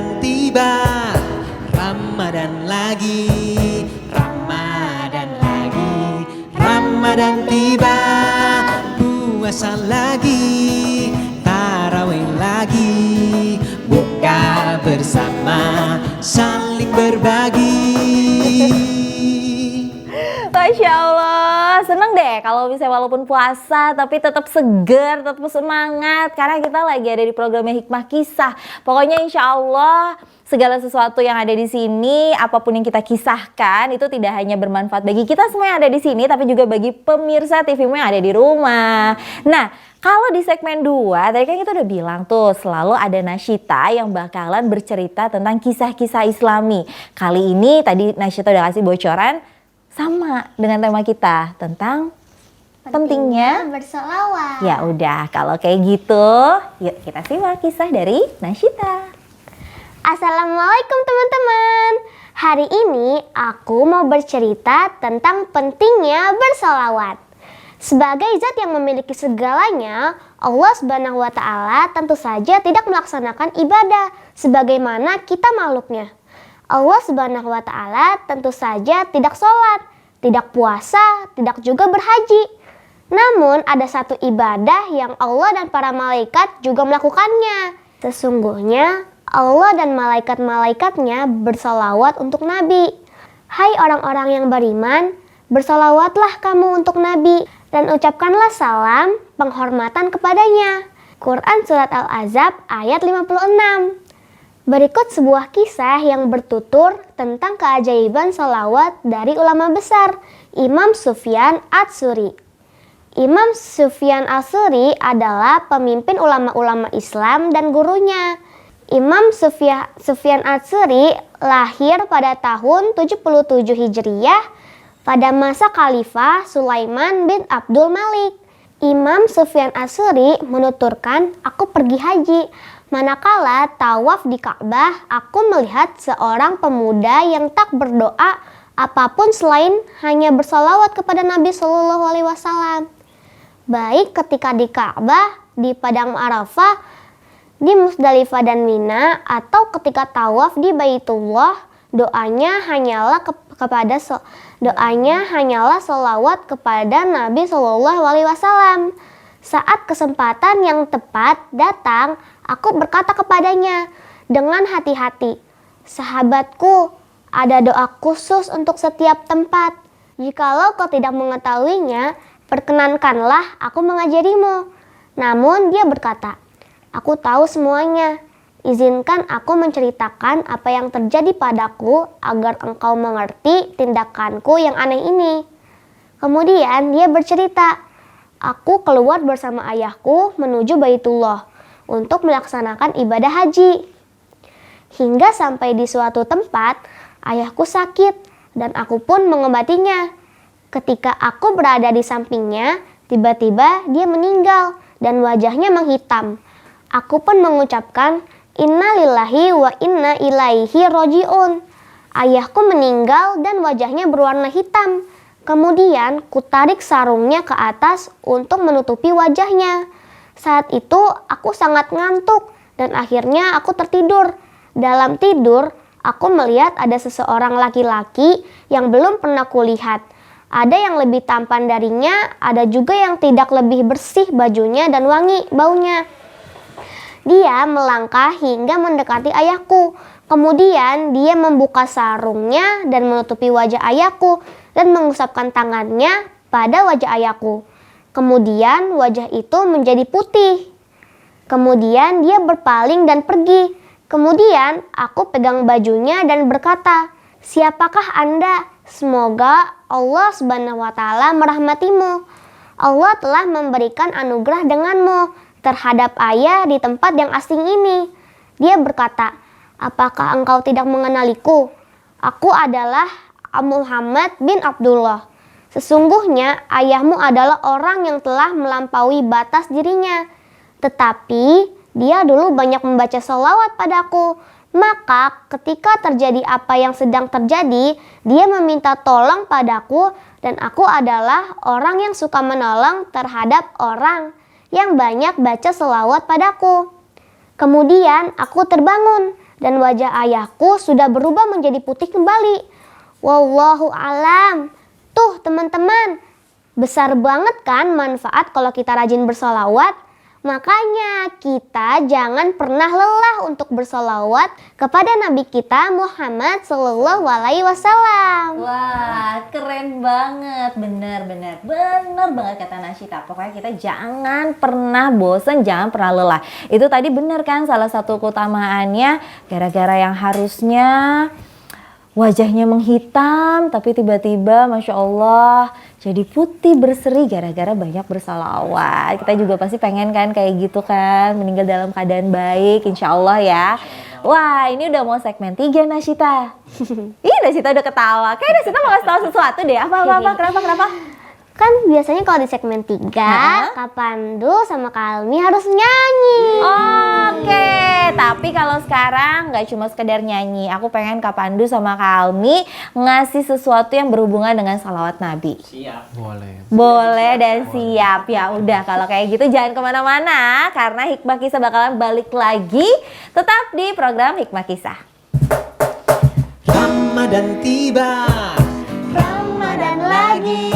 Ramadan tiba, Ramadan lagi, Ramadan lagi, Ramadan tiba, puasa lagi, tarawih lagi, buka bersama, saling berbagi. Masya Allah, seneng deh kalau misalnya walaupun puasa tapi tetap segar, tetap semangat. Karena kita lagi ada di programnya Hikmah Kisah. Pokoknya insya Allah segala sesuatu yang ada di sini, apapun yang kita kisahkan itu tidak hanya bermanfaat bagi kita semua yang ada di sini, tapi juga bagi pemirsa TVmu yang ada di rumah. Nah, kalau di segmen 2, tadi kan kita udah bilang tuh selalu ada Nasyita yang bakalan bercerita tentang kisah-kisah Islami. Kali ini tadi Nasyita udah kasih bocoran sama dengan tema kita tentang pentingnya bersolawat. Ya udah, kalau kayak gitu, yuk kita simak kisah dari Nasyita. Assalamualaikum teman-teman. Hari ini aku mau bercerita tentang pentingnya bersolawat. Sebagai zat yang memiliki segalanya, Allah Subhanahu wa Ta'ala tentu saja tidak melaksanakan ibadah sebagaimana kita makhluknya. Allah Subhanahu wa Ta'ala tentu saja tidak sholat, tidak puasa, tidak juga berhaji. Namun ada satu ibadah yang Allah dan para malaikat juga melakukannya. Sesungguhnya Allah dan malaikat-malaikatnya bersolawat untuk Nabi. Hai orang-orang yang beriman, bersolawatlah kamu untuk Nabi dan ucapkanlah salam penghormatan kepadanya. Quran Surat Al-Ahzab ayat 56. Berikut sebuah kisah yang bertutur tentang keajaiban sholawat dari ulama besar, Imam Sufyan Ats-Tsuri. Imam Sufyan Ats-Tsuri adalah pemimpin ulama-ulama Islam dan gurunya. Imam Sufyan Ats-Tsuri lahir pada tahun 77 Hijriyah pada masa Khalifah Sulaiman bin Abdul Malik. Imam Sufyan Ats-Tsuri menuturkan, aku pergi haji. Manakala tawaf di Ka'bah, aku melihat seorang pemuda yang tak berdoa apapun selain hanya bersolawat kepada Nabi Shallallahu Alaihi Wasallam. Baik ketika di Ka'bah, di Padang Arafah, di Musdalifah dan Mina, atau ketika tawaf di Baitullah, doanya hanyalah solawat kepada Nabi Shallallahu Alaihi Wasallam. Saat kesempatan yang tepat datang, aku berkata kepadanya dengan hati-hati, sahabatku, ada doa khusus untuk setiap tempat. Jikalau kau tidak mengetahuinya, perkenankanlah aku mengajarimu. Namun dia berkata, aku tahu semuanya. Izinkan aku menceritakan apa yang terjadi padaku agar engkau mengerti tindakanku yang aneh ini. Kemudian dia bercerita, aku keluar bersama ayahku menuju Baitullah untuk melaksanakan ibadah haji. Hingga sampai di suatu tempat, ayahku sakit dan aku pun mengobatinya. Ketika aku berada di sampingnya, tiba-tiba dia meninggal dan wajahnya menghitam. Aku pun mengucapkan, Inna lillahi wa inna ilaihi roji'un. Ayahku meninggal dan wajahnya berwarna hitam. Kemudian kutarik sarungnya ke atas untuk menutupi wajahnya. Saat itu aku sangat ngantuk dan akhirnya aku tertidur. Dalam tidur, aku melihat ada seseorang laki-laki yang belum pernah kulihat. Ada yang lebih tampan darinya, ada juga yang tidak lebih bersih bajunya dan wangi baunya. Dia melangkah hingga mendekati ayahku. Kemudian dia membuka sarungnya dan menutupi wajah ayahku dan mengusapkan tangannya pada wajah ayahku. Kemudian wajah itu menjadi putih. Kemudian dia berpaling dan pergi. Kemudian aku pegang bajunya dan berkata, siapakah Anda? Semoga Allah Subhanahu wa Ta'ala merahmatimu. Allah telah memberikan anugerah denganmu terhadap ayah di tempat yang asing ini. Dia berkata, apakah engkau tidak mengenaliku? Aku adalah Muhammad bin Abdullah. Sesungguhnya ayahmu adalah orang yang telah melampaui batas dirinya. Tetapi dia dulu banyak membaca sholawat padaku. Maka ketika terjadi apa yang sedang terjadi, dia meminta tolong padaku dan aku adalah orang yang suka menolong terhadap orang yang banyak baca selawat padaku. Kemudian aku terbangun dan wajah ayahku sudah berubah menjadi putih kembali. Wallahu alam. Tuh teman-teman, besar banget kan manfaat kalau kita rajin bersolawat. Makanya kita jangan pernah lelah untuk bersolawat kepada Nabi kita Muhammad Sallallahu Alaihi Wasallam. Wah, keren banget, bener banget kata Nasyita. Pokoknya kita jangan pernah bosen, jangan pernah lelah. Itu tadi bener kan salah satu keutamaannya, gara-gara yang harusnya wajahnya menghitam, tapi tiba-tiba Masya Allah jadi putih berseri gara-gara banyak bersalawat. Kita juga pasti pengen kan kayak gitu kan, meninggal dalam keadaan baik Insya Allah ya. Wah, ini udah mau segmen 3 Nasyita. Ih, Nasyita udah ketawa. Kayak Nasyita mau kasih tahu sesuatu deh. Apa? Kenapa? Kan biasanya kalau di segmen 3, Kak Pandu sama Kak Almi harus nyanyi. Oke, tapi kalau sekarang nggak cuma sekedar nyanyi. Aku pengen Kak Pandu sama Kak Almi ngasih sesuatu yang berhubungan dengan salawat Nabi. Siap. Boleh dan siap. Ya udah, kalau kayak gitu jangan kemana-mana, karena Hikmah Kisah bakalan balik lagi. Tetap di program Hikmah Kisah. Ramadan tiba, Ramadan lagi,